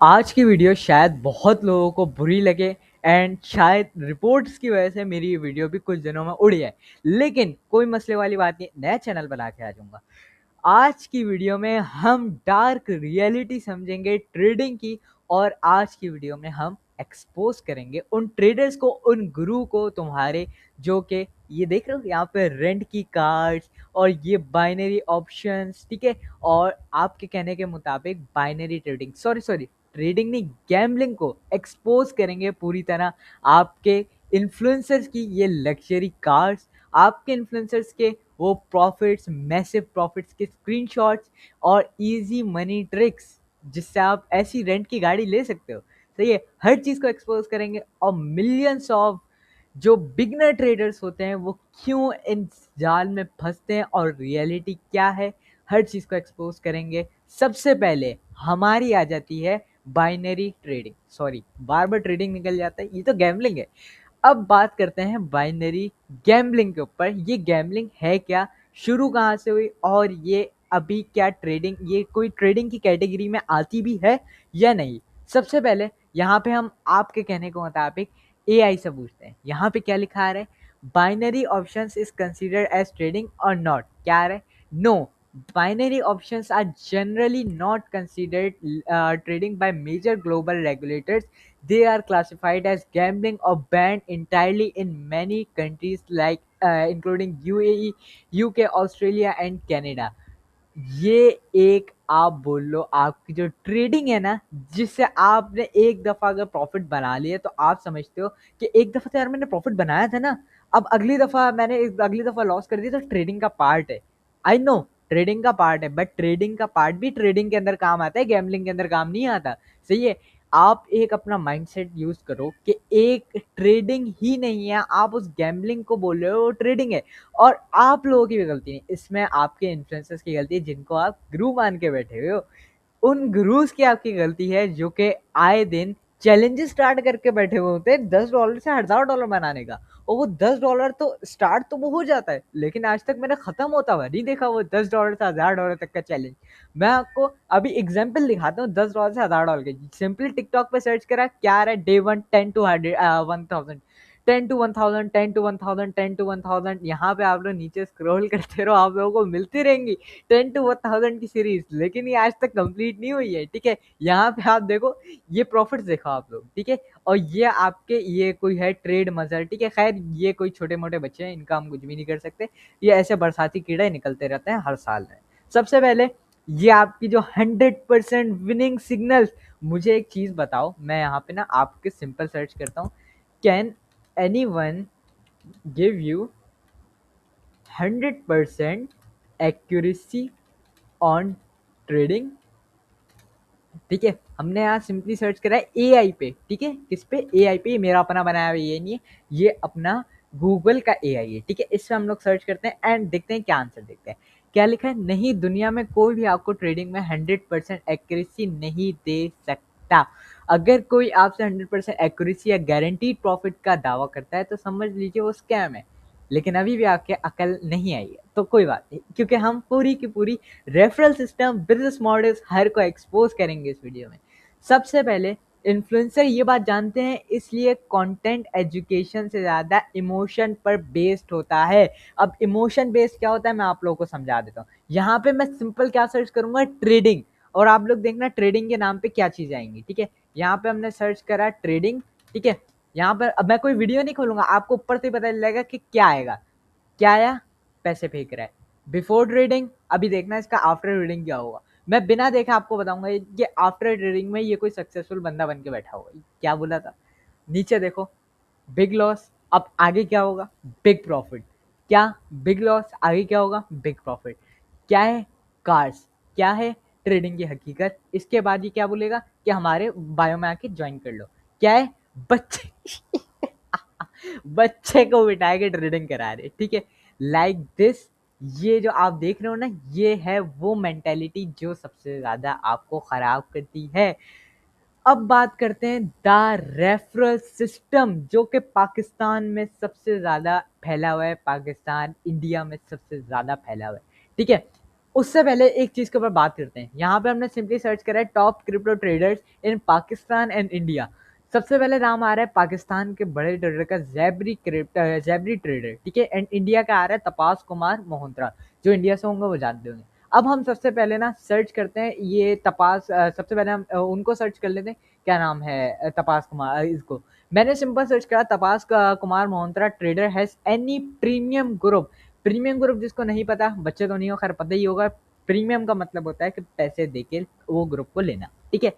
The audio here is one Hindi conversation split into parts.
आज की वीडियो शायद बहुत लोगों को बुरी लगे एंड शायद रिपोर्ट्स की वजह से मेरी ये वीडियो भी कुछ दिनों में उड़ जाए, लेकिन कोई मसले वाली बात नहीं, नया चैनल बना के आ जाऊंगा। आज की वीडियो में हम डार्क रियलिटी समझेंगे ट्रेडिंग की। और आज की वीडियो में हम एक्सपोज करेंगे उन ट्रेडर्स को, उन गुरु को तुम्हारे, जो कि ये देख रहे हो यहाँ पे रेंट की कार्ड्स और ये बाइनरी ऑप्शंस, ठीक है। और आपके कहने के मुताबिक binary trading, sorry sorry, trading नहीं, गैम्बलिंग को एक्सपोज करेंगे पूरी तरह। आपके इन्फ्लुएंसर्स की ये लग्जरी कार्स, आपके इन्फ्लुएंसर्स के वो प्रॉफिट्स, मैसिव प्रॉफिट्स के स्क्रीनशॉट्स और इजी मनी ट्रिक्स जिससे आप ऐसी रेंट की गाड़ी ले सकते हो। सही है, हर चीज़ को एक्सपोज करेंगे। और मिलियंस ऑफ जो बिगनर ट्रेडर्स होते हैं वो क्यों इन जाल में फंसते हैं और रियलिटी क्या है, हर चीज़ को एक्सपोज करेंगे। सबसे पहले हमारी आ जाती है बाइनरी ट्रेडिंग, सॉरी बार बार ट्रेडिंग निकल जाता है, ये तो गैम्बलिंग है। अब बात करते हैं बाइनरी गैम्बलिंग के ऊपर। ये गैम्बलिंग है क्या, शुरू कहाँ से हुई, और ये अभी क्या ट्रेडिंग, ये कोई ट्रेडिंग की कैटेगरी में आती भी है या नहीं। सबसे पहले यहाँ पे हम आपके कहने के मुताबिक एआई से पूछते हैं। यहाँ पे क्या लिखा आ रहा है, binary options is considered as trading और नॉट, क्या आ रहा है, no, binary options are generally not considered trading by major global regulators. They are classified as gambling or banned entirely in many countries like including UAE, UK, Australia and Canada. ये एक आप बोल लो आपकी जो ट्रेडिंग है ना, जिससे आपने एक दफा अगर प्रॉफिट बना लिया तो आप समझते हो कि एक दफा तो यार मैंने प्रॉफिट बनाया था ना, अब अगली दफा लॉस कर दिया, तो ट्रेडिंग का पार्ट है। आई नो, ट्रेडिंग का पार्ट है, बट ट्रेडिंग का पार्ट भी ट्रेडिंग के अंदर काम आता है, गैम्बलिंग के अंदर काम नहीं आता। सही है, आप एक अपना माइंडसेट यूज करो कि एक ट्रेडिंग ही नहीं है, आप उस गैम्बलिंग को बोल रहे हो ट्रेडिंग है। और आप लोगों की भी गलती नहीं, इसमें आपके इन्फ्लुएंसर्स की गलती है जिनको आप गुरु मान के बैठे हुए हो। उन गुरुज की आपकी गलती है जो कि आए दिन चैलेंजेस स्टार्ट करके बैठे हुए होते हैं $10 से $1000 बनाने का। और वो $10 तो स्टार्ट तो वो हो जाता है, लेकिन आज तक मैंने खत्म होता हुआ नहीं देखा वो $10 से $1000 तक का चैलेंज। मैं आपको अभी एग्जांपल दिखाता हूँ $10 से $1000 के। सिंपली टिकटॉक पे सर्च करा, क्या आ रहा है, day 1 10 to 1000, 10 to 1000, 10 to 1000, 10 to 1000। यहाँ पे आप लोग नीचे स्क्रॉल करते रहो, आप लोगों को मिलती रहेंगी 10 टू 1000 की सीरीज, लेकिन ये आज तक कंप्लीट नहीं हुई है। ठीक है, यहाँ पे आप देखो, ये प्रॉफिट देखो आप लोग, ठीक है। और ये आपके, ये कोई है ट्रेड मजर, ठीक है। खैर ये कोई छोटे मोटे बच्चे हैं, इनका हम कुछ भी नहीं कर सकते, ये ऐसे बरसाती कीड़े निकलते रहते हैं हर साल में। सबसे पहले ये आपकी जो 100% विनिंग सिग्नल्स, मुझे एक चीज बताओ, मैं यहाँ पे ना आपके सिंपल सर्च करता हूँ, can anyone give you 100% accuracy on trading। ठीक है, हमने यहाँ सिंपली सर्च करा है एआई पे, ठीक है, किस पे, एआई पे, मेरा अपना बनाया हुआ ये नहीं है, ये अपना गूगल का एआई है, ठीक है। इससे हम लोग सर्च करते हैं एंड देखते हैं क्या आंसर, देखते हैं क्या लिखा है। नहीं, दुनिया में कोई भी आपको ट्रेडिंग में 100% एक्यूरेसी नहीं दे सकता। अगर कोई आपसे 100% एक्यूरेसी या गारंटीड प्रॉफिट का दावा करता है तो समझ लीजिए वो स्कैम है। लेकिन अभी भी आपके अकल नहीं आई है तो कोई बात नहीं, क्योंकि हम पूरी की पूरी रेफरल सिस्टम, बिजनेस मॉडल्स हर को एक्सपोज करेंगे इस वीडियो में। सबसे पहले इन्फ्लुएंसर ये बात जानते हैं, इसलिए कंटेंट एजुकेशन से ज़्यादा इमोशन पर बेस्ड होता है। अब इमोशन बेस्ड क्या होता है मैं आप लोगों को समझा देता हूँ। यहाँ पे मैं सिंपल क्या सर्च करूंगा, ट्रेडिंग, और आप लोग देखना ट्रेडिंग के नाम पे क्या चीज़ आएंगी, ठीक है। यहाँ पे हमने सर्च करा ट्रेडिंग, ठीक है। यहाँ पर अब मैं कोई वीडियो नहीं खोलूंगा, आपको ऊपर से ही पता चलेगा कि क्या आएगा। क्या आया, पैसे फेंक रहा है, बिफोर ट्रेडिंग, अभी देखना इसका आफ्टर ट्रेडिंग क्या होगा। मैं बिना देखे आपको बताऊंगा ये आफ्टर ट्रेडिंग में ये कोई सक्सेसफुल बंदा बन के बैठा होगा। क्या बोला था, नीचे देखो, बिग लॉस, अब आगे क्या होगा, बिग प्रॉफिट। क्या, बिग लॉस, आगे क्या होगा, बिग प्रॉफिट। क्या है, कार्स, क्या है, ट्रेडिंग की हकीकत। इसके बाद ये क्या बोलेगा कि हमारे बायो में आके ज्वाइन कर लो। क्या है, बच्चे बच्चे को बिठा के ट्रेडिंग करा रहे, ठीक है, लाइक दिस। ये जो आप देख रहे हो ना, ये है वो मेंटेलिटी जो सबसे ज्यादा आपको खराब करती है। अब बात करते हैं द रेफरल सिस्टम, जो कि पाकिस्तान में सबसे ज़्यादा फैला हुआ है, पाकिस्तान इंडिया में सबसे ज़्यादा फैला हुआ है, ठीक है। उससे पहले एक चीज के ऊपर बात करते हैं। यहाँ पे हमने सिंपली सर्च करा है top crypto traders in Pakistan and India. सबसे पहले नाम आ रहा है पाकिस्तान के बड़े ट्रेडर का जैबरी ट्रेडर, ठीक है। एंड इंडिया का आ रहा है तपास कुमार मोहंत्रा, जो इंडिया से होंगे वो जानते होंगे। अब हम सबसे पहले ना सर्च करते हैं ये सबसे पहले हम उनको सर्च कर लेते हैं। क्या नाम है तपास कुमार, इसको मैंने सिंपल सर्च करा, Kumar Mohantra trader has any premium group. Premium group जिसको नहीं पता, बच्चे तो नहीं हो, खैर पता ही होगा। प्रीमियम का मतलब होता है कि पैसे देके वो ग्रुप को लेना, ठीक है।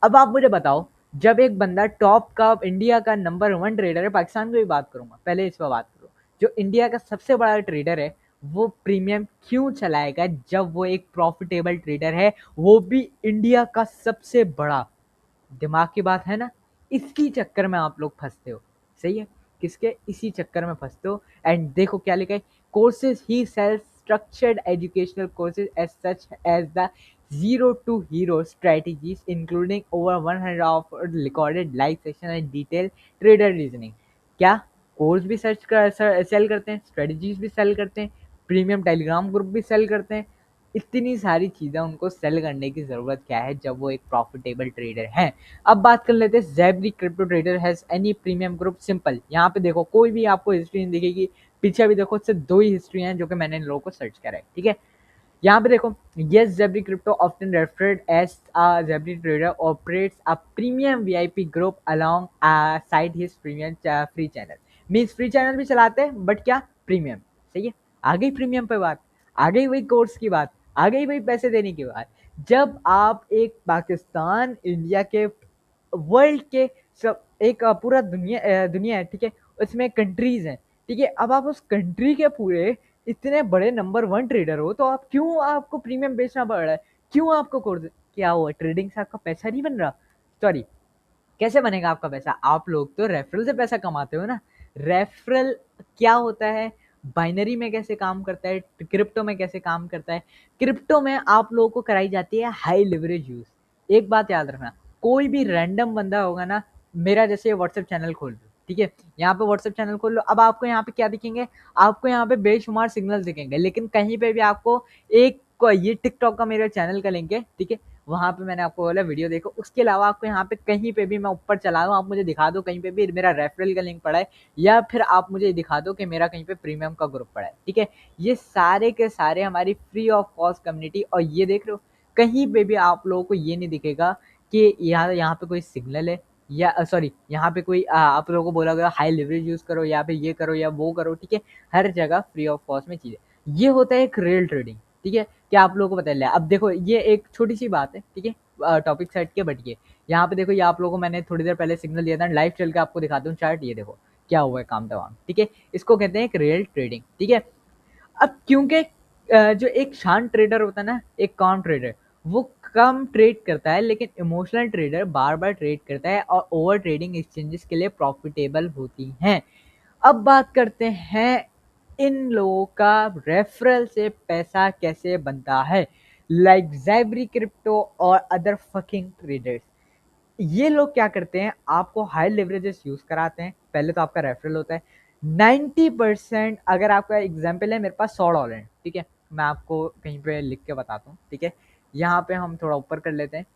अब आप मुझे बताओ, जब एक बंदा टॉप का इंडिया का नंबर 1 ट्रेडर है, पाकिस्तान की भी बात करूंगा, पहले इस पर बात करो, जो इंडिया का सबसे बड़ा ट्रेडर है, वो प्रीमियम क्यों चलाएगा जब वो एक प्रॉफिटेबल ट्रेडर है, वो भी इंडिया का सबसे बड़ा। दिमाग की बात है ना। इसकी चक्कर में आप लोग फंसते हो, सही है। किसके, इसी चक्कर में फंसते हो। एंड देखो क्या लिखा है, कोर्सेज ही sales structured educational courses as such as the zero to hero strategies including over 100 of recorded live session and detailed trader reasoning। क्या कोर्स भी सेल करते हैं, स्ट्रेटजीज भी सेल करते हैं, प्रीमियम टेलीग्राम ग्रुप भी सेल करते हैं। इतनी सारी चीज़ें उनको सेल करने की ज़रूरत क्या है जब वो एक प्रॉफिटेबल ट्रेडर हैं। अब बात कर लेते हैं ज़ेबरी crypto trader has any premium group. Simple, यहाँ पे देखो कोई भी आपको हिस्ट्री नहीं दिखेगी, पीछे भी देखो सिर्फ 2 ही हिस्ट्री हैं जो कि मैंने इन लोगों को सर्च करा है, ठीक है। यहाँ पे देखो, yes Zebri Crypto often referred as a Zebri trader operates a premium VIP group alongside his premium free channel। Means free channel भी चलाते हैं बट क्या, प्रीमियम, सही है। आ गई प्रीमियम पे बात, आ गई वही कोर्स की बात, आ गई वही पैसे देने की बात। जब आप एक पाकिस्तान, इंडिया के, वर्ल्ड के सब एक पूरा दुनिया है, ठीक है, उसमें कंट्रीज हैं, ठीक है। अब आप उस कंट्री के पूरे इतने बड़े नंबर 1 ट्रेडर हो, तो आप क्यों, आपको प्रीमियम बेचना पड़ रहा है, क्यों आपको कोर्स, क्या हुआ, ट्रेडिंग से आपका पैसा नहीं बन रहा? सॉरी, कैसे बनेगा आपका पैसा? आप लोग तो रेफरल से पैसा कमाते हो ना। रेफरल क्या होता है, बाइनरी में कैसे काम करता है, क्रिप्टो में कैसे काम करता है? क्रिप्टो में आप लोगों को कराई जाती है हाई लिवरेज यूज। एक बात याद रखना, कोई भी रैंडम बंदा होगा ना, मेरा जैसे व्हाट्सएप चैनल खोल लो, ठीक है, यहाँ पे व्हाट्सएप चैनल खोल लो। अब आपको यहाँ पे क्या दिखेंगे, आपको यहाँ पे बेशुमार सिग्नल दिखेंगे, लेकिन कहीं पे भी आपको एक ये टिकटॉक का मेरे चैनल का लिंक है, ठीक है, वहाँ पे मैंने आपको बोला वीडियो देखो। उसके अलावा आपको यहाँ पे कहीं पे भी, मैं ऊपर चला रहा हूँ, आप मुझे दिखा दो कहीं पे भी मेरा रेफरल का लिंक पड़ा है, या फिर आप मुझे दिखा दो कि मेरा कहीं पे प्रीमियम का ग्रुप पड़ा है, ठीक है। ये सारे के सारे हमारी फ्री ऑफ कॉस्ट कम्युनिटी। और ये देख रहे हो, कहीं पे भी आप लोगों को ये नहीं दिखेगा कि यहाँ पे कोई सिग्नल है, या सॉरी यहाँ पे कोई आप लोगों को बोला गया हाई लिवरेज यूज करो, या फिर ये करो या वो करो, ठीक है। हर जगह फ्री ऑफ कॉस्ट में चीज़ें, ये होता है एक रियल ट्रेडिंग, ठीक है। क्या आप लोगों को पता है? अब देखो, ये एक छोटी सी बात है, ठीक है, टॉपिक सेट के बटिए। यहाँ पे देखो, ये आप लोगों को मैंने थोड़ी देर पहले सिग्नल दिया था, लाइव चल के आपको दिखाता हूँ चार्ट। ये देखो क्या हुआ है, काम तमाम, ठीक है। इसको कहते हैं एक रियल ट्रेडिंग, ठीक है। अब क्योंकि जो एक शांत ट्रेडर होता है ना, एक कॉम ट्रेडर, वो कम ट्रेड करता है, लेकिन इमोशनल ट्रेडर बार बार ट्रेड करता है, और ओवर ट्रेडिंग एक्सचेंजेस के लिए प्रॉफिटेबल होती हैं। अब बात करते हैं इन लोगों का रेफरल से पैसा कैसे बनता है, लाइक ज़ेबरी क्रिप्टो और अदर फकिंग ट्रेडर्स। ये लोग क्या करते हैं, आपको हाई लेवरेजेस यूज कराते हैं। पहले तो आपका रेफरल होता है 90%। अगर आपका एग्जाम्पल है, मेरे पास $100 है, ठीक है, मैं आपको कहीं पे लिख के बताता हूँ, ठीक है। यहाँ पे हम थोड़ा ऊपर कर लेते हैं,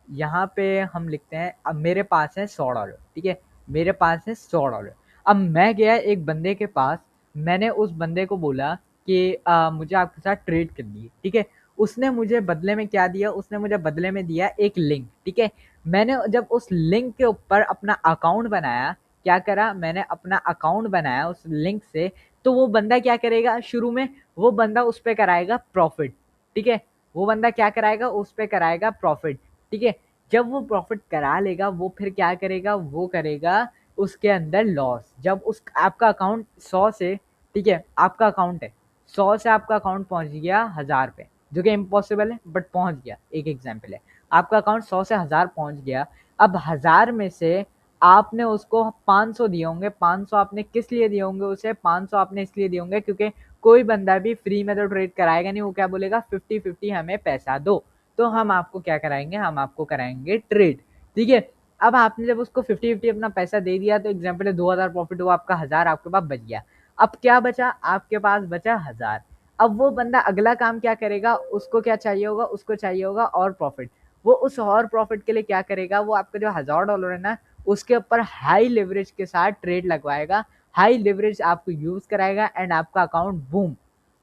यहाँ पे हम लिखते हैं, अब मेरे पास है $100, ठीक है, मेरे पास है $100। अब मैं गया एक बंदे के पास, मैंने उस बंदे को बोला कि मुझे आपके साथ ट्रेड करनी है, ठीक है। उसने मुझे बदले में क्या दिया, उसने मुझे बदले में दिया एक लिंक, ठीक है। मैंने जब उस लिंक के ऊपर अपना अकाउंट बनाया, क्या करा, मैंने अपना अकाउंट बनाया उस लिंक से, तो वो बंदा क्या करेगा, शुरू में वो बंदा उस पर कराएगा प्रॉफिट, ठीक है। वो बंदा क्या कराएगा, उस पर कराएगा प्रॉफिट, ठीक है। जब वो प्रॉफिट करा लेगा, वो फिर क्या करेगा, वो करेगा उसके अंदर लॉस। जब उस आपका अकाउंट 100 से, ठीक है, आपका अकाउंट है 100 से, आपका अकाउंट पहुंच गया 1000 पे, जो कि इम्पॉसिबल है बट पहुंच गया, एक एग्जाम्पल है। आपका अकाउंट 100 से 1000 पहुंच गया। अब 1000 में से आपने उसको 500 दिए होंगे। 500 आपने किस लिए दिए होंगे उसे, 500 आपने इसलिए दिए होंगे क्योंकि कोई बंदा भी फ्री में तो ट्रेड कराएगा नहीं, वो क्या बोलेगा 50-50 हमें पैसा दो, तो हम आपको क्या कराएंगे, हम आपको कराएंगे ट्रेड, ठीक है। अब आपने जब उसको 50-50 अपना पैसा दे दिया, तो एग्जाम्पल 2000 प्रॉफिट हुआ, आपका 1000 आपके पास बच गया। अब क्या बचा, आपके पास बचा 1000। अब वो बंदा अगला काम क्या करेगा, उसको क्या चाहिए होगा, उसको चाहिए होगा और प्रॉफिट। वो उस और प्रॉफिट के लिए क्या करेगा, वो आपका जो $1000 है ना, उसके ऊपर हाई लेवरेज के साथ ट्रेड लगवाएगा, हाई लेवरेज आपको यूज कराएगा एंड आपका अकाउंट बूम,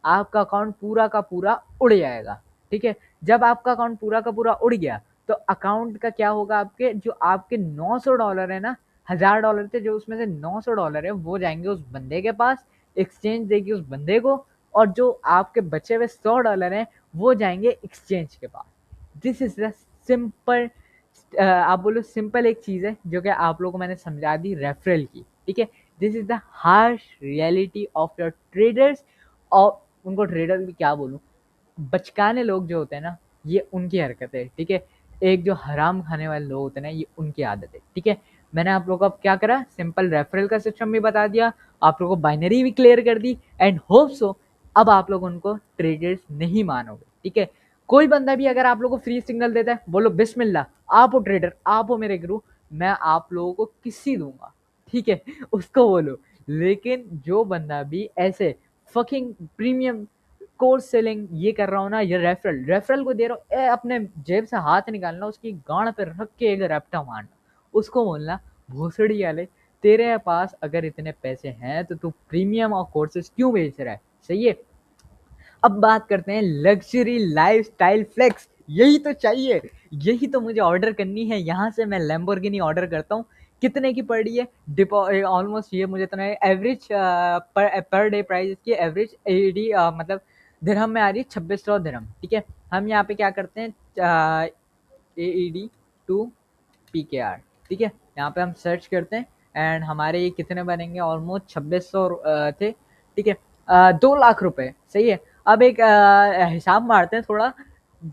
आपका अकाउंट पूरा का पूरा उड़ जाएगा। ठीक है, जब आपका अकाउंट पूरा का पूरा उड़ गया तो अकाउंट का क्या होगा, आपके जो आपके $900 है ना, $1000 थे जो, उसमें से $900 है वो जाएंगे उस बंदे के पास, एक्सचेंज देगी उस बंदे को, और जो आपके बचे हुए $100 हैं वो जाएंगे एक्सचेंज के पास। दिस इज द सिंपल, आप बोलो सिंपल एक चीज़ है जो कि आप लोगों को मैंने समझा दी रेफरल की। ठीक है, this is the harsh reality of your traders. और उनको ट्रेडर भी क्या बोलूँ, बचकाने लोग जो होते हैं ना, ये उनकी हरकत है। ठीक है, एक जो हराम खाने वाले लोग होते हैं ना, ये उनकी आदत है। ठीक है, मैंने आप लोगों को अब क्या करा, सिंपल रेफरल का सिस्टम भी बता दिया, आप लोगों को बाइनरी भी क्लियर कर दी, एंड होप सो अब आप लोग उनको ट्रेडर्स नहीं मानोगे। ठीक है, कोई बंदा भी अगर आप लोगों को फ्री सिग्नल देता है, बोलो बिस्मिल्लाह, आप हो ट्रेडर, आप हो मेरे गुरु, मैं आप लोगों को किसी दूंगा। ठीक है, उसको बोलो। लेकिन जो बंदा भी ऐसे फकिंग प्रीमियम कोर्स सेलिंग ये कर रहा हूँ ना, ये रेफरल को दे रहा हूँ, अपने जेब से हाथ निकालना, उसकी गांड पे रख के एक रैप्टा मारना, उसको बोलना भोसड़ी वाले, तेरे पास अगर इतने पैसे हैं तो तू प्रीमियम और कोर्सेज क्यों बेच रहा है। सही है, अब बात करते हैं लग्जरी लाइफस्टाइल फ्लेक्स। यही तो चाहिए, यही तो मुझे ऑर्डर करनी है। यहाँ से मैं लैम्बोर्गिनी ऑर्डर करता हूँ, कितने की पड़ रही है, ऑलमोस्ट ये मुझे तो नहीं, एवरेज पर डे प्राइस इसकी एवरेज एडी मतलब दिरहम में आ रही है 2600 दिरहम। ठीक है, हम यहाँ पे क्या करते हैं, AED टू PKR। ठीक है, यहाँ पे हम सर्च करते हैं एंड हमारे ये कितने बनेंगे, ऑलमोस्ट 2600 थे। ठीक है, 2 लाख रुपए। सही है, अब एक हिसाब मारते हैं थोड़ा,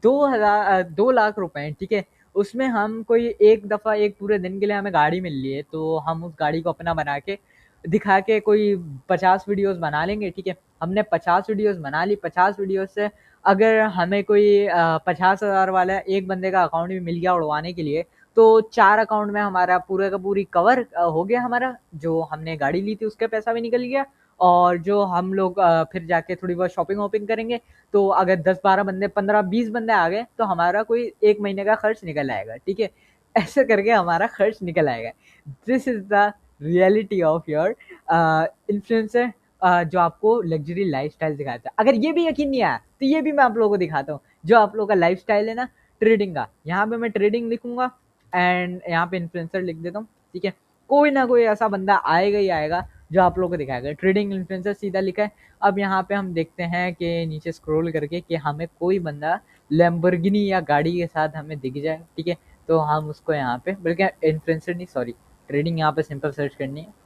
2 लाख रुपए। ठीक है, उसमें हम कोई एक दफ़ा एक पूरे दिन के लिए हमें गाड़ी मिल रही है, तो हम उस गाड़ी को अपना बना के दिखा के कोई 50 वीडियोस बना लेंगे। ठीक है, हमने 50 वीडियोस बना ली, 50 वीडियोस से अगर हमें कोई 50,000 वाला एक बंदे का अकाउंट भी मिल गया उड़वाने के लिए, तो 4 अकाउंट में हमारा पूरा का पूरी कवर हो गया। हमारा जो हमने गाड़ी ली थी उसका पैसा भी निकल गया, और जो हम लोग फिर जाके थोड़ी बहुत शॉपिंग वॉपिंग करेंगे, तो अगर 10-12 बंदे, 15-20 बंदे आ गए तो हमारा कोई 1 महीने का खर्च निकल आएगा। ठीक है, ऐसे करके हमारा खर्च निकल आएगा। This is the reality of your influencer, जो आपको लग्जरी लाइफस्टाइल दिखाता है। अगर ये भी यकीन नहीं आया तो ये भी मैं आप लोगों को दिखाता हूँ, जो आप लोगों का लाइफस्टाइल है ना ट्रेडिंग का। यहाँ पे मैं ट्रेडिंग लिखूंगा एंड यहाँ पे इन्फ्लुएंसर लिख देता हूँ। ठीक है, कोई ना कोई ऐसा बंदा आएगा ही आएगा जो आप लोगों को दिखाएगा। ट्रेडिंग इन्फ्लुएंसर सीधा लिखा है। अब यहाँ पे हम देखते हैं कि नीचे स्क्रॉल करके कि हमें कोई बंदा लैम्बोर्गिनी या गाड़ी के साथ हमें दिख जाए। ठीक है, तो हम उसको यहाँ पे, बल्कि इन्फ्लुएंसर नहीं, सॉरी, ट्रेडिंग यहाँ पे सिंपल सर्च करनी है।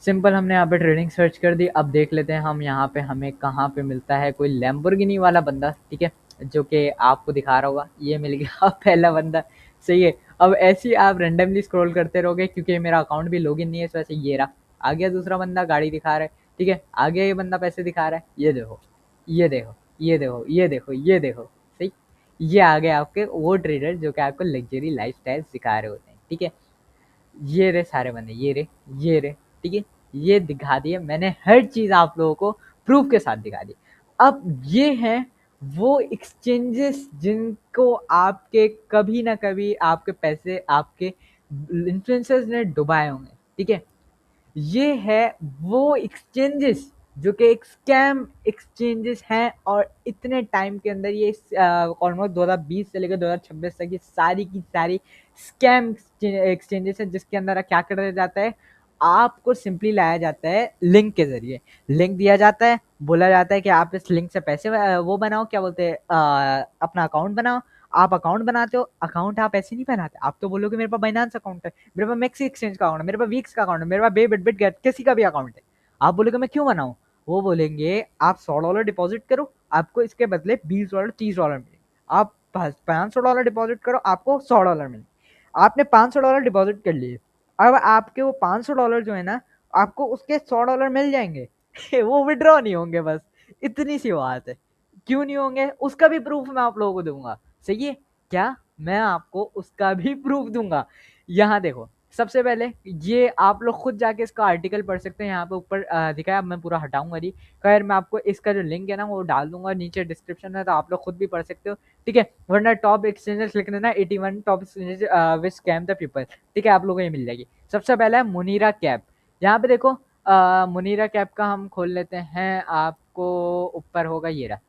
सिंपल हमने यहाँ पे ट्रेडिंग सर्च कर दी। अब देख लेते हैं हम यहाँ पे हमें कहाँ पे मिलता है कोई लैम्बोर्गिनी वाला बंदा। ठीक है, जो कि आपको दिखा रहा होगा, ये मिल गया पहला बंदा। सही है, अब ऐसे ही आप रेंडमली स्क्रॉल करते रहोगे, क्योंकि मेरा अकाउंट भी लॉगिन नहीं है इस वजह से। ये रहा, आ गया दूसरा बंदा, गाड़ी दिखा रहा है। ठीक है, आ गया ये बंदा, पैसे दिखा रहा है। ये देखो, ये देखो, ये देखो, ये देखो, ये देखो। सही, ये आ गए आपके वो ट्रेडर जो कि आपको लग्जरी लाइफस्टाइल सिखा रहे होते हैं। ठीक है, ये रहे सारे बंदे, ये रहे, ये रहे। ठीक है, ये दिखा दिए मैंने, हर चीज़ आप लोगों को प्रूफ के साथ दिखा दी। अब ये हैं वो एक्सचेंजेस जिनको आपके कभी ना कभी आपके पैसे आपके इन्फ्लुएंसर्स ने डुबाए होंगे। ठीक है, ये है वो एक्सचेंजेस जो कि एक स्कैम एक्सचेंजेस हैं, और इतने टाइम के अंदर ये ऑलमोस्ट 2020 से लेकर 2026 तक ये सारी की सारी स्कैम एक्सचेंजेस है, जिसके अंदर क्या किया जाता है, आपको सिंपली लाया जाता है लिंक के जरिए। लिंक दिया जाता है, बोला जाता है कि आप इस लिंक से पैसे वो बनाओ, क्या बोलते हैं, अपना अकाउंट बनाओ। आप अकाउंट बनाते हो, अकाउंट आप ऐसे नहीं बनाते, आप तो बोलोगे मेरे पास बाइनांस अकाउंट है, मेरे पास मैक्सी एक्सचेंज का अकाउंट है, मेरे पास वीक्स का अकाउंट है, मेरे पास बिटगेट किसी का भी अकाउंट है। आप बोलोगे मैं क्यों बनाऊं, वो बोलेंगे आप $100 डिपॉजिट करो, आपको इसके बदले $20 $30 मिलेंगे। आप $500 डिपॉजिट करो, आपको $100 मिलेंगे। आपने $500 डिपॉजिट कर लिए, अब आपके वो $500 जो है ना, आपको उसके $100 मिल जाएंगे वो विड्रॉ नहीं होंगे, बस इतनी सी बात है। क्यों नहीं होंगे, उसका भी प्रूफ मैं आप लोगों को दूंगा। सही है क्या, मैं आपको उसका भी प्रूफ दूंगा। यहाँ देखो, सबसे पहले ये आप लोग खुद जाके इसका आर्टिकल पढ़ सकते हैं, यहाँ पे ऊपर दिखाया, मैं पूरा हटाऊंगा नहीं, खैर मैं आपको इसका जो लिंक है ना वो डाल दूंगा नीचे डिस्क्रिप्शन में, तो आप लोग खुद भी पढ़ सकते हो, ठीक है। वरना टॉप एक्सचेंजेस लिख देना 81 top exchanges which scam the people, ठीक है, आप लोगों को ये मिल जाएगी। सबसे पहला है मुनीरा कैप। यहाँ पे देखो मुनीरा कैप का हम खोल लेते हैं, आपको ऊपर होगा ये रहा।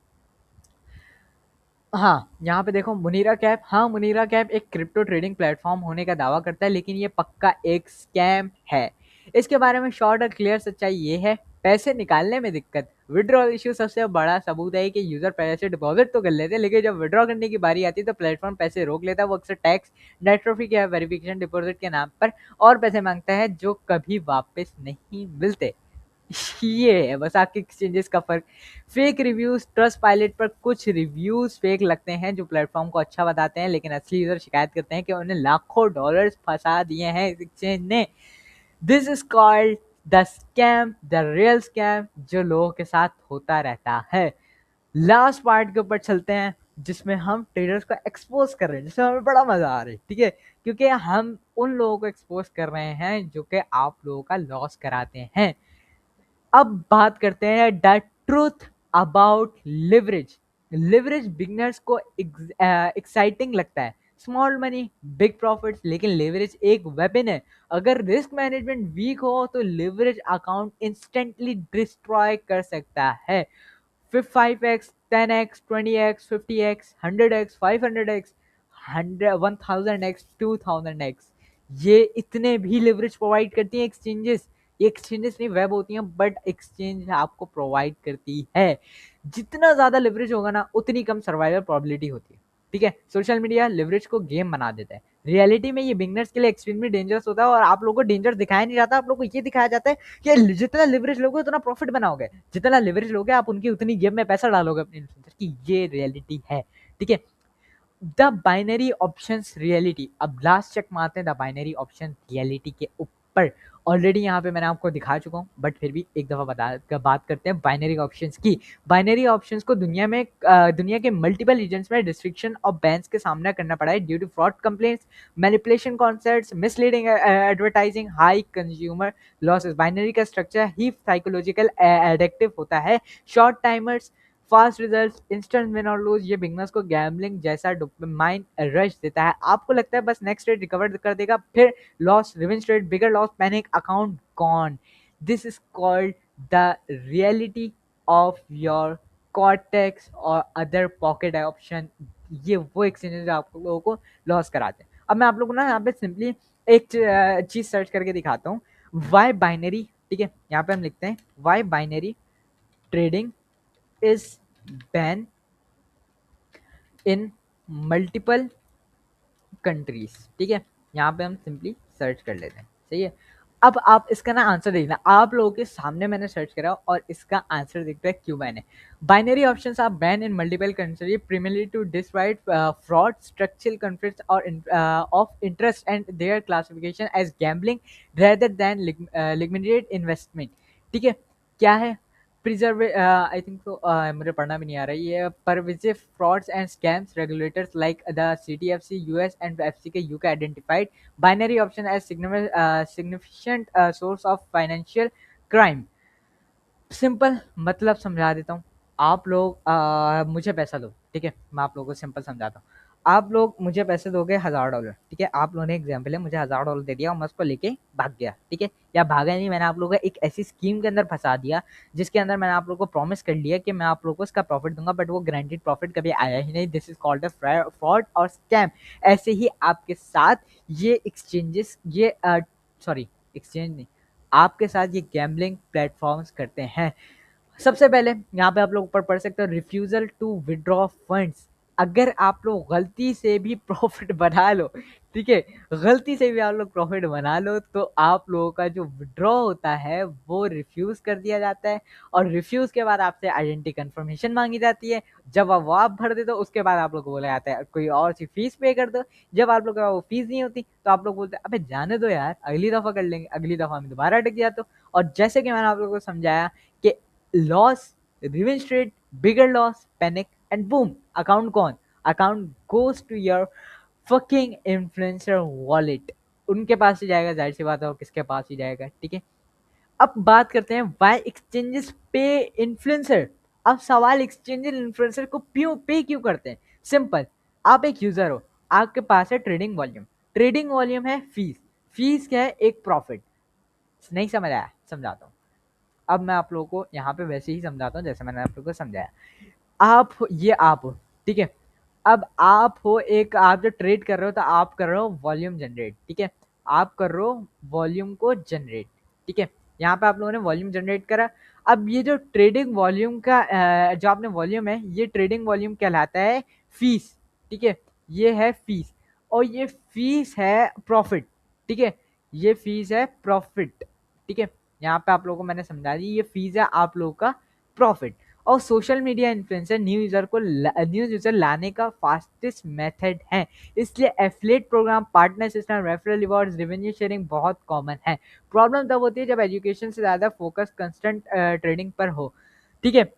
हाँ, यहाँ पे देखो मुनीरा कैप। हाँ, मुनीरा कैप एक क्रिप्टो ट्रेडिंग प्लेटफॉर्म होने का दावा करता है, लेकिन ये पक्का एक स्कैम है। इसके बारे में शॉर्ट और क्लियर सच्चाई ये है, पैसे निकालने में दिक्कत, विड्रॉल इश्यू सबसे बड़ा सबूत है कि यूजर पैसे डिपॉजिट तो कर लेते हैं, लेकिन जब विड्रॉ करने की बारी आती है तो प्लेटफॉर्म पैसे रोक लेता है। वो अक्सर टैक्स, नेट प्रॉफिट या वेरिफिकेशन डिपॉजिट के नाम पर और पैसे मांगता है जो कभी वापस नहीं मिलते। ये है बस आपके एक्सचेंजेस का फर्क। फेक रिव्यूज, ट्रस्ट पायलट पर कुछ रिव्यूज फेक लगते हैं जो प्लेटफॉर्म को अच्छा बताते हैं, लेकिन असली यूजर शिकायत करते हैं कि उन्हें लाखों डॉलर्स फंसा दिए हैं इस एक्सचेंज ने। This is called the scam, the real scam, जो लोगों के साथ होता रहता है। लास्ट पार्ट के ऊपर चलते हैं, जिसमें हम ट्रेडर्स को एक्सपोज कर रहे हैं, जिसमें हमें बड़ा मजा आ रहा है, ठीक है, क्योंकि हम उन लोगों को एक्सपोज कर रहे हैं जो कि आप लोगों का लॉस कराते हैं। अब बात करते हैं the truth about leverage. Leverage beginners को एक्साइटिंग लगता है, स्मॉल मनी बिग प्रॉफिट्स, लेकिन लिवरेज एक वेपन है। अगर रिस्क मैनेजमेंट वीक हो तो लिवरेज अकाउंट इंस्टेंटली डिस्ट्रॉय कर सकता है। 5x, 10x, 20x, 50x, 100x, 500x, 1000x, 2000x, ये इतने भी लिवरेज प्रोवाइड करती हैं एक्सचेंजेस। ये एक्सचेंजेस नहीं, वेब होती हैं, बट एक्सचेंज आपको प्रोवाइड करती है। जितना ज्यादा लिवरेज होगा ना उतनी कम सर्वाइवल प्रोबेबिलिटी होती है, ठीक है। सोशल मीडिया लिवरेज को गेम बना देता है, रियलिटी में ये बिगनर्स के लिए एक्सट्रीमली डेंजरस होता है, और आप लोगों को डेंजर दिखाया नहीं जाता, आप लोगों को ये दिखाया जाता है कि जितना लिवरेज लोगे उतना प्रॉफिट बनाओगे, जितना लिवरेज लोगे आप उनकी उतनी गेम में पैसा डालोगे अपने इन्फ्लुएंसर की, ये रियलिटी है, ठीक है। द बाइनरी ऑप्शंस रियलिटी, अब लास्ट चेक मारते हैं द बाइनरी ऑप्शन रियलिटी के ऊपर। ऑलरेडी यहाँ पे मैंने आपको दिखा चुका हूँ, बट फिर भी एक दफ़ा बात करते हैं बाइनरी ऑप्शंस की। बाइनरी ऑप्शंस को दुनिया के मल्टीपल रीजन्स में रिस्ट्रिक्शन और बैन्स के सामना करना पड़ा है due to fraud complaints, manipulation concepts, misleading advertising, high consumer losses. Binary का स्ट्रक्चर ही साइकोलॉजिकल एडिक्टिव होता है, short timers, fast results, instant win और लूज। ये बिगनर्स को गैम्बलिंग जैसा डोपामाइन रश देता है, आपको लगता है बस नेक्स्ट रेट रिकवर कर देगा, फिर loss, revenge rate, bigger loss, panic, account gone. This is called the reality of your cortex और अदर पॉकेट ऑप्शन। ये वो एक्सचेंजेस आप लोगों को लॉस कराते हैं। अब मैं आप लोगों को ना यहाँ पे सिंपली एक चीज सर्च करके दिखाता हूँ, वाई बाइनरी, ठीक है। यहाँ पे हम लिखते हैं why binary trading is banned in multiple countries, ठीक है। यहाँ पे हम सिंपली सर्च कर लेते हैं, सही है। अब आप इसका ना आंसर देखना, आप लोगों के सामने मैंने सर्च करा और इसका आंसर दिख रहा है क्यों बैन है। Binary options are ban in multiple country primarily to disrupt fraud, structural conflicts or of interest and their classification as gambling rather than legitimate investment, ठीक है। क्या है प्रिजर्व, आई थिंक तो मुझे पढ़ना भी नहीं आ रहा है ये, pervasive frauds and scams, regulators like the CTFC US and FCK UK identified binary option as significant source of financial crime. Simple मतलब समझा देता हूँ, आप लोग मुझे पैसा दो, ठीक है, मैं आप लोगों को सिंपल समझाता हूँ। आप लोग मुझे पैसे दोगे $1000, ठीक है, आप लोगों ने एग्जाम्पल है मुझे $1000 दे दिया और मैं उसको लेके भाग गया, ठीक है, या भागा नहीं, मैंने आप लोगों को एक ऐसी स्कीम के अंदर फंसा दिया जिसके अंदर मैंने आप लोगों को प्रॉमिस कर लिया कि मैं आप लोगों को इसका प्रॉफिट दूंगा, बट वो गारंटीड प्रॉफिट कभी आया ही नहीं। This is called a fraud और स्कैम। ऐसे ही आपके साथ ये एक्सचेंजेस, ये सॉरी एक्सचेंज नहीं, आपके साथ ये गैम्बलिंग प्लेटफॉर्म्स करते हैं। सबसे पहले यहाँ पे आप लोग ऊपर पढ़ सकते हो, रिफ्यूजल टू विड्रॉ फंड्स। अगर आप लोग गलती से भी प्रॉफिट बना लो, ठीक है, गलती से भी आप लोग प्रॉफिट बना लो तो आप लोगों का जो विड्रॉ होता है वो रिफ्यूज कर दिया जाता है, और रिफ्यूज के बाद आपसे आइडेंटिटी कंफर्मेशन मांगी जाती है। जब आप वो आप भर दे दो उसके बाद आप लोग को बोला जाता है कोई और सी फीस पे कर दो। जब आप लोग का वो फीस नहीं होती तो आप लोग बोलते हैं अबे जाने दो यार, अगली दफा कर लेंगे, अगली दफा में दोबारा अटक गया तो। और जैसे कि मैंने आप लोगों को समझाया कि loss, revenge trade, bigger loss, panic, and boom, account gone. Account goes to your fucking influencer wallet. उनके पास ही जाएगा, जाहिर सी बात है, और किसके पास ही जाएगा, ठीक है। अब बात करते हैं व्हाई एक्सचेंजेस पे इन्फ्लुएंसर। अब सवाल, एक्सचेंजेस इन्फ्लुएंसर को पे क्यों करते हैं? सिंपल, आप एक यूजर हो, आपके पास है ट्रेडिंग वॉल्यूम, ट्रेडिंग वॉल्यूम है फीस, फीस क्या है? एक प्रॉफिट। नहीं समझ आया? समझाता हूँ। अब मैं आप लोगों को यहाँ पे वैसे ही समझाता हूँ जैसे मैंने आप लोगों को समझाया। आप हो, ठीक है। अब आप हो एक, आप जो ट्रेड कर रहे हो तो आप कर रहे हो वॉल्यूम जनरेट, ठीक है। आप कर रहे हो वॉल्यूम को जनरेट, ठीक है। यहाँ पे आप लोगों ने वॉल्यूम जनरेट करा। अब ये जो ट्रेडिंग वॉल्यूम का जो आपने वॉल्यूम है, ये ट्रेडिंग वॉल्यूम कहलाता है फीस, ठीक है। ये है फीस, और ये फीस है प्रॉफिट, ठीक है। ये फीस है प्रॉफिट, ठीक है। यहाँ पे आप लोगों को मैंने समझा दी, ये फीस है आप लोगों का प्रॉफिट। और social media influencer new user लाने का फास्टेस्ट मेथड है, इसलिए affiliate program, partner system, referral rewards, revenue sharing बहुत कॉमन है। प्रॉब्लम तब होती है जब एजुकेशन से ज़्यादा फोकस कंस्टेंट ट्रेडिंग पर हो, ठीक है।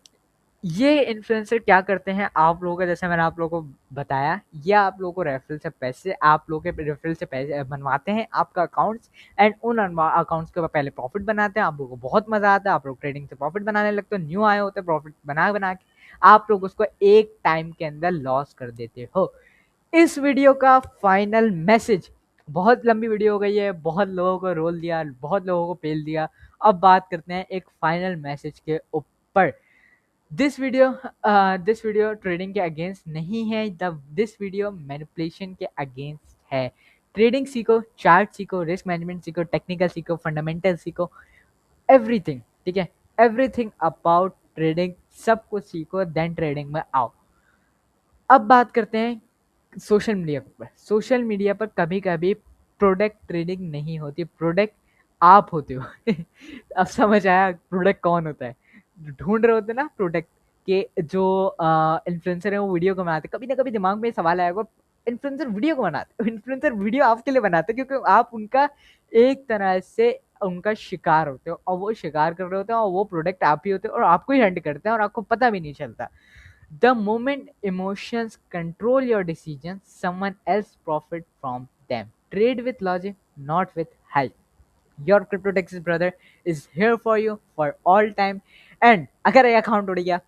ये इन्फ्लुएंसर क्या करते हैं आप लोगों का, जैसे मैंने आप लोगों को बताया, ये आप लोगों को रेफरल से पैसे, आप लोगों के रेफरल से पैसे बनवाते हैं आपका अकाउंट्स, एंड उन अकाउंट्स के पहले प्रॉफिट बनाते हैं। आप लोगों को बहुत मजा आता है, आप लोग ट्रेडिंग से प्रॉफिट बनाने लगते हो, न्यू आए होते हैं, प्रॉफिट बना बना के आप लोग उसको एक टाइम के अंदर लॉस कर देते हो। इस वीडियो का फाइनल मैसेज, बहुत लंबी वीडियो हो गई है, बहुत लोगों को रोल दिया, बहुत लोगों को पेल दिया। अब बात करते हैं एक फाइनल मैसेज के ऊपर। दिस वीडियो ट्रेडिंग के अगेंस्ट नहीं है, दिस वीडियो मैनिपुलेशन के अगेंस्ट है। ट्रेडिंग सीखो, चार्ट सीखो, रिस्क मैनेजमेंट सीखो, टेक्निकल सीखो, फंडामेंटल सीखो, एवरीथिंग, ठीक है। एवरीथिंग अबाउट ट्रेडिंग, सब कुछ सीखो, देन ट्रेडिंग में आओ। अब बात करते हैं सोशल मीडिया पर। सोशल मीडिया पर कभी कभी प्रोडक्ट ट्रेडिंग नहीं होती, प्रोडक्ट आप होते हो। अब समझ आया प्रोडक्ट कौन होता है? ढूंढ रहे होते ना प्रोडक्ट के, जो इन्फ्लुएंसर है वो वीडियो को बनाते, कभी ना कभी दिमाग में सवाल आएगा, इन्फ्लुएंसर वीडियो को बनाते, इन्फ्लुएंसर वीडियो आपके लिए बनाते क्योंकि आप उनका एक तरह से उनका शिकार होते हो, और वो शिकार कर रहे होते हैं, और वो प्रोडक्ट आप ही होते हो, और आपको ही हंट करते हैं, और आपको पता भी नहीं चलता। The moment emotions control your decisions, someone else profit from them. Trade with logic, not with hype. Your crypto Texas brother is here for you for all time. And अगर ये अकाउंट उड़ गया,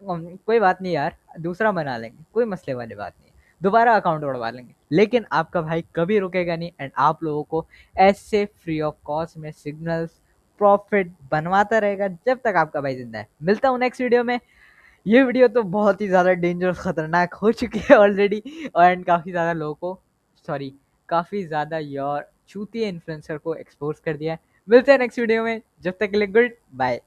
कोई बात नहीं यार, दूसरा बना लेंगे, कोई मसले वाली बात नहीं, दोबारा अकाउंट उड़वा लेंगे, लेकिन आपका भाई कभी रुकेगा नहीं, एंड आप लोगों को ऐसे फ्री ऑफ कॉस्ट में सिग्नल्स प्रॉफिट बनवाता रहेगा जब तक आपका भाई जिंदा है। मिलता हूँ नेक्स्ट वीडियो में। ये वीडियो तो बहुत ही ज़्यादा डेंजरस, खतरनाक हो चुकी है ऑलरेडी, एंड काफ़ी ज़्यादा लोगों को, सॉरी, काफ़ी ज़्यादा योर चूतिए इन्फ्लुएंसर को एक्सपोज कर दिया है। मिलते हैं नेक्स्ट वीडियो में, जब तक के लिए गुड बाय।